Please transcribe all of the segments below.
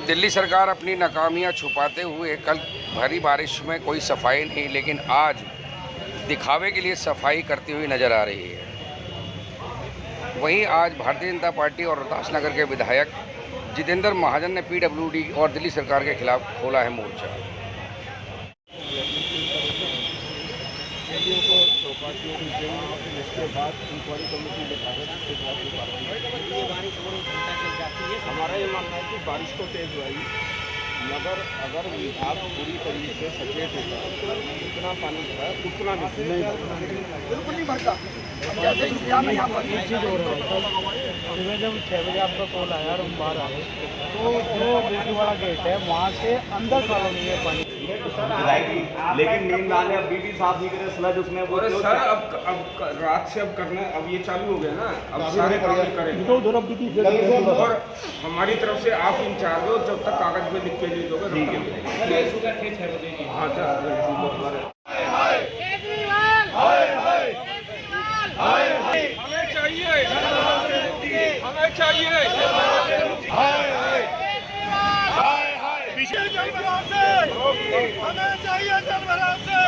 दिल्ली सरकार अपनी नाकामियां छुपाते हुए कल भारी बारिश में कोई सफाई नहीं, लेकिन आज दिखावे के लिए सफाई करती हुई नजर आ रही है। वहीं आज भारतीय जनता पार्टी और रोहतास नगर के विधायक जितेंद्र महाजन ने पीडब्ल्यूडी और दिल्ली सरकार के खिलाफ खोला है मोर्चा। हमारा ये मानना है कि बारिश तो तेज हुई, मगर अगर विभाग पूरी तरीके से सचेत होगा तो जितना पानी भरा उतना बिल्कुल नहीं भरता। एक चीज़ हो रहा है, सुबह जब 6 बजे आपका कॉल आया और हम बाहर आए तो जो बिजली वाला गेट है वहाँ से अंदर कॉलोनी है पानी, लेकिन नींद आने अभी भी साफ नहीं करे स्लज उसमें। वो सर अब रात से अब करना, अब ये चालू हो गया ना, अब सारे काम करेंगे और हमारी तरफ से आप इंचार्ज हो, जब तक कागज में लिख के नहीं दोगे ठीक है। हाँ हमें चाहिए जल भराव से, हमें चाहिए जल भराव से,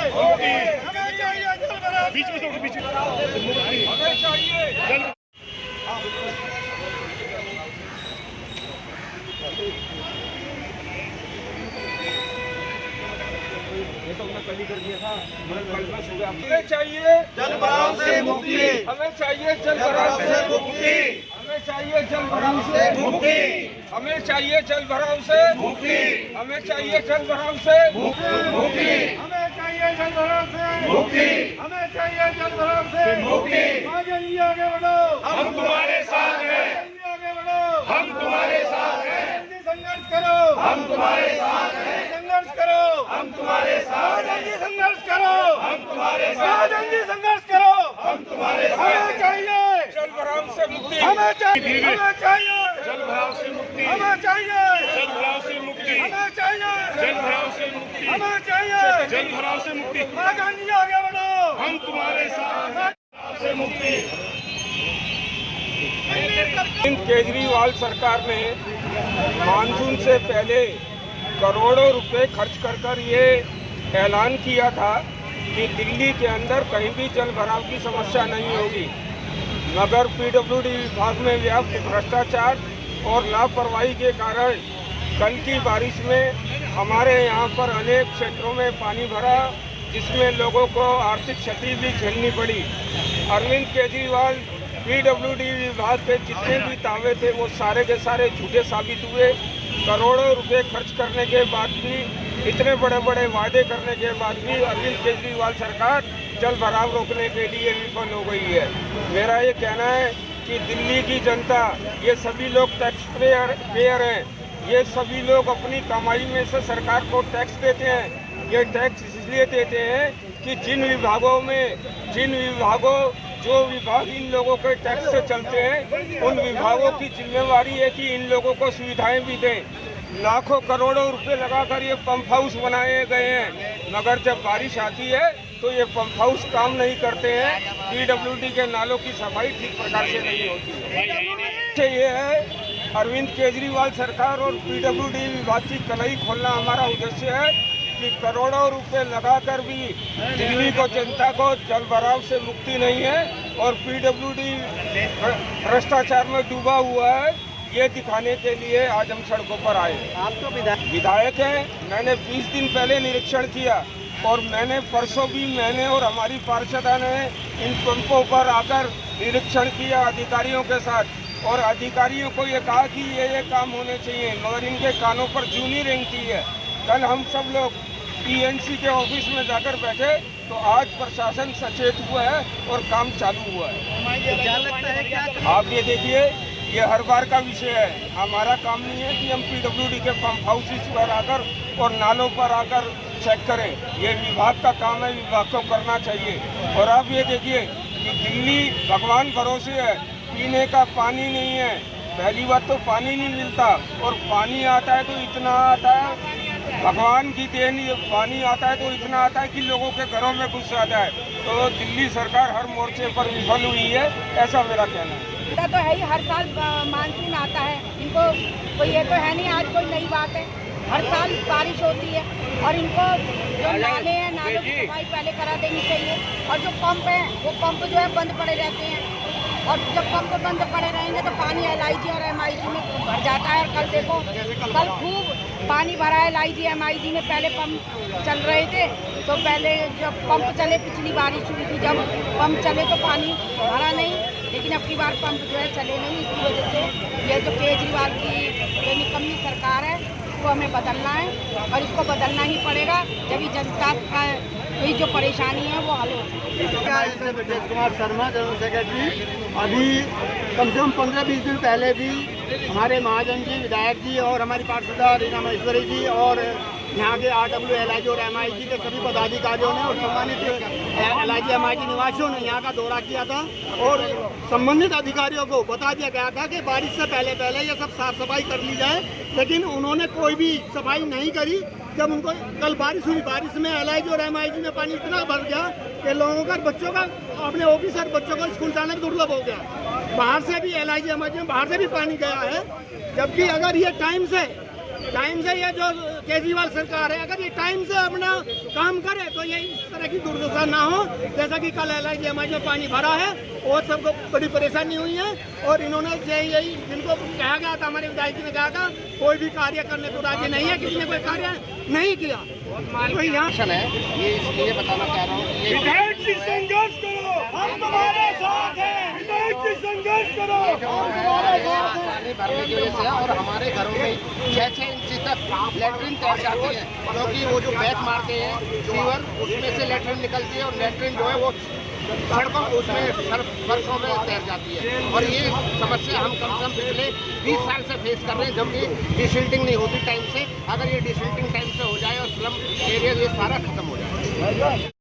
हमें चाहिए जल भराव, बीच में हमें चाहिए जल। ये तो हमने पहले कर दिया था, हमें चाहिए जल भराव से मुक्ति, हमें चाहिए जल भराव से मुक्ति, हमें चाहिए जल भराव से मुक्ति, हमें चाहिए जल भराव से मुक्ति, हमें चाहिए जल भराव से मुक्ति, हमें चाहिए जल भराव से मुक्ति, हमें चाहिए जल भराव से मुक्ति। आगे बढ़ो, हम तुम्हारे साथ हैं, आगे बढ़ो, हम तुम्हारे साथ हैं, संघर्ष करो, हम तुम्हारे साथ हैं, संघर्ष करो, हम तुम्हारे साथ हैं, संघर्ष करो, हम तुम्हारे साथ हैं, संघर्ष करो, हम तुम्हारे साथ। हमें चाहिए जल भराव से मुक्ति, हमें चाहिए, हमें चाहिए जल भराव से मुक्ति, हमें चाहिए जल भराव से मुक्ति, हमें चाहिए जल भराव से मुक्ति, हमें चाहिए जल भराव से मुक्ति। आगे बढ़ो, हम तुम्हारे साथ से मुक्ति। केजरीवाल सरकार ने मानसून से पहले करोड़ों रुपए खर्च कर ये ऐलान किया था कि दिल्ली के अंदर कहीं भी जल भराव की समस्या नहीं होगी, मगर पीडब्ल्यूडी विभाग में व्याप्त भ्रष्टाचार और लापरवाही के कारण कल की बारिश में हमारे यहाँ पर अनेक क्षेत्रों में पानी भरा, जिसमें लोगों को आर्थिक क्षति भी झेलनी पड़ी। अरविंद केजरीवाल पीडब्ल्यूडी विभाग के जितने भी दावे थे वो सारे के सारे झूठे साबित हुए। करोड़ों रुपए खर्च करने के बाद भी, इतने बड़े बड़े वादे करने के बाद भी अरविंद केजरीवाल सरकार जल भराव रोकने के लिए विफल हो गई है। मेरा ये कहना है कि दिल्ली की जनता, ये सभी लोग टैक्स पेयर हैं, ये सभी लोग अपनी कमाई में से सरकार को टैक्स देते हैं। ये टैक्स इसलिए देते हैं कि जिन विभागों जो विभाग इन लोगों के टैक्स से चलते हैं, उन विभागों की जिम्मेवारी है कि इन लोगों को सुविधाएं भी दें। लाखों करोड़ों रुपए लगाकर ये पंप हाउस बनाए गए हैं, मगर जब बारिश आती है तो ये पंप हाउस काम नहीं करते हैं। पीडब्ल्यूडी के नालों की सफाई ठीक प्रकार से नहीं होती है। ये है अरविंद केजरीवाल सरकार और पीडब्ल्यूडी विभाग की कलई खोलना हमारा उद्देश्य है कि करोड़ों रुपए लगाकर भी दिल्ली को, जनता को जल भराव से मुक्ति नहीं है और पीडब्ल्यूडी भ्रष्टाचार में डूबा हुआ है। ये दिखाने के लिए आज हम सड़कों पर आए। आप तो विधायक हैं, मैंने 20 दिन पहले निरीक्षण किया और मैंने परसों भी मैंने और हमारी पार्षदा ने इन पंपों पर आकर निरीक्षण किया अधिकारियों के साथ, और अधिकारियों को ये कहा कि ये काम होने चाहिए, मगर इनके कानों पर जूं नहीं रेंगती है। कल हम सब लोग पीएनसी के ऑफिस में जाकर बैठे तो आज प्रशासन सचेत हुआ है और काम चालू हुआ है। आप ये देखिए, ये हर बार का विषय है। हमारा काम नहीं है कि हम पीडब्ल्यूडी के पंप हाउसेस पर आकर और नालों पर आकर चेक करें, ये विभाग का काम है, विभाग को करना चाहिए। और आप ये देखिए कि दिल्ली भगवान भरोसे है, पीने का पानी नहीं है। पहली बात तो पानी नहीं मिलता, और पानी आता है तो इतना आता है भगवान की देन, ये पानी आता है तो इतना आता है कि लोगों के घरों में घुस जाता है। तो दिल्ली सरकार हर मोर्चे पर विफल हुई है, ऐसा मेरा कहना है। तो है ही, हर साल मानसून आता है, इनको कोई ये तो है नहीं आज कोई नई बात है। हर साल बारिश होती है और इनको जो नाले हैं, नालों की सफाई पहले करा देनी चाहिए। और जो पंप है वो पंप जो है बंद पड़े रहते हैं, और जब पंप बंद पड़े रहेंगे तो पानी LIG और MIG में भर जाता है। कल देखो, कल खूब पानी भरा है LIG MIG में। पहले पंप चल रहे थे तो पहले जब पंप चले, पिछली बारिश हुई थी जब पंप चले तो पानी भरा नहीं, लेकिन अब की बार पंप जो है चले नहीं। इसकी वजह से ये जो केजरीवाल की जो निकम्मी सरकार है इसको हमें बदलना है, और इसको बदलना ही पड़ेगा जब ये जनता का ये जो परेशानी है वो हल हो। Brajesh Kumar Sharma, general secretary. अभी कम से कम 15-20 दिन पहले भी हमारे महाजन जी, विधायक जी और हमारी पार्षदा रीना महेश्वरी जी और यहाँ के RW, LIG और MIG के सभी पदाधिकारियों ने और सम्मानित LIG MIG निवासियों ने यहाँ का दौरा किया था और संबंधित अधिकारियों को बता दिया गया था कि बारिश से पहले ये सब साफ सफाई कर ली जाए, लेकिन उन्होंने कोई भी सफाई नहीं करी। जब उनको कल बारिश हुई, बारिश में LIG और MIG में पानी इतना भर गया कि लोगों का, बच्चों का, अपने ऑफिसर बच्चों को स्कूल जाना दुर्लभ हो गया। बाहर से भी LIG MIG में बाहर से भी पानी गया है। जबकि अगर ये टाइम से ये जो केजरीवाल सरकार है, अगर ये टाइम से अपना काम करे तो ये इस तरह की दुर्दशा ना हो जैसा कि कल LIG MIG में पानी भरा है और सबको बड़ी परेशानी हुई है। और इन्होंने यही जिनको कहा गया था, हमारे विधायक जी ने कहा था कोई भी कार्य करने को राजी नहीं है, किसी ने कोई कार्य नहीं किया। तो यहाँ है ये इसलिए बताना चाह रहा हूँ कि ये विधायक जी संघर्ष करो, हम तुम्हारे साथ हैं। विधायक जी संघर्ष करो, हम तुम्हारे साथ हैं। पानी भरने की वजह से और हमारे घरों में 6-6 इंच तक लेटरिन तैर जाती है, क्योंकि वो जो बैक मारते हैं सीवर, उसमें से लेटरिन निकलती है और लेटरिन जो है वो सड़कों उसमें फर्शों में तैर जाती है। और ये समस्या हम कम से कम पिछले 20 साल से फेस कर रहे हैं, जब भी डिसिल्टिंग नहीं होती टाइम से। अगर ये डिसिल्टिंग टाइम से हो जाए और स्लम एरिया ये सारा खत्म हो जाए।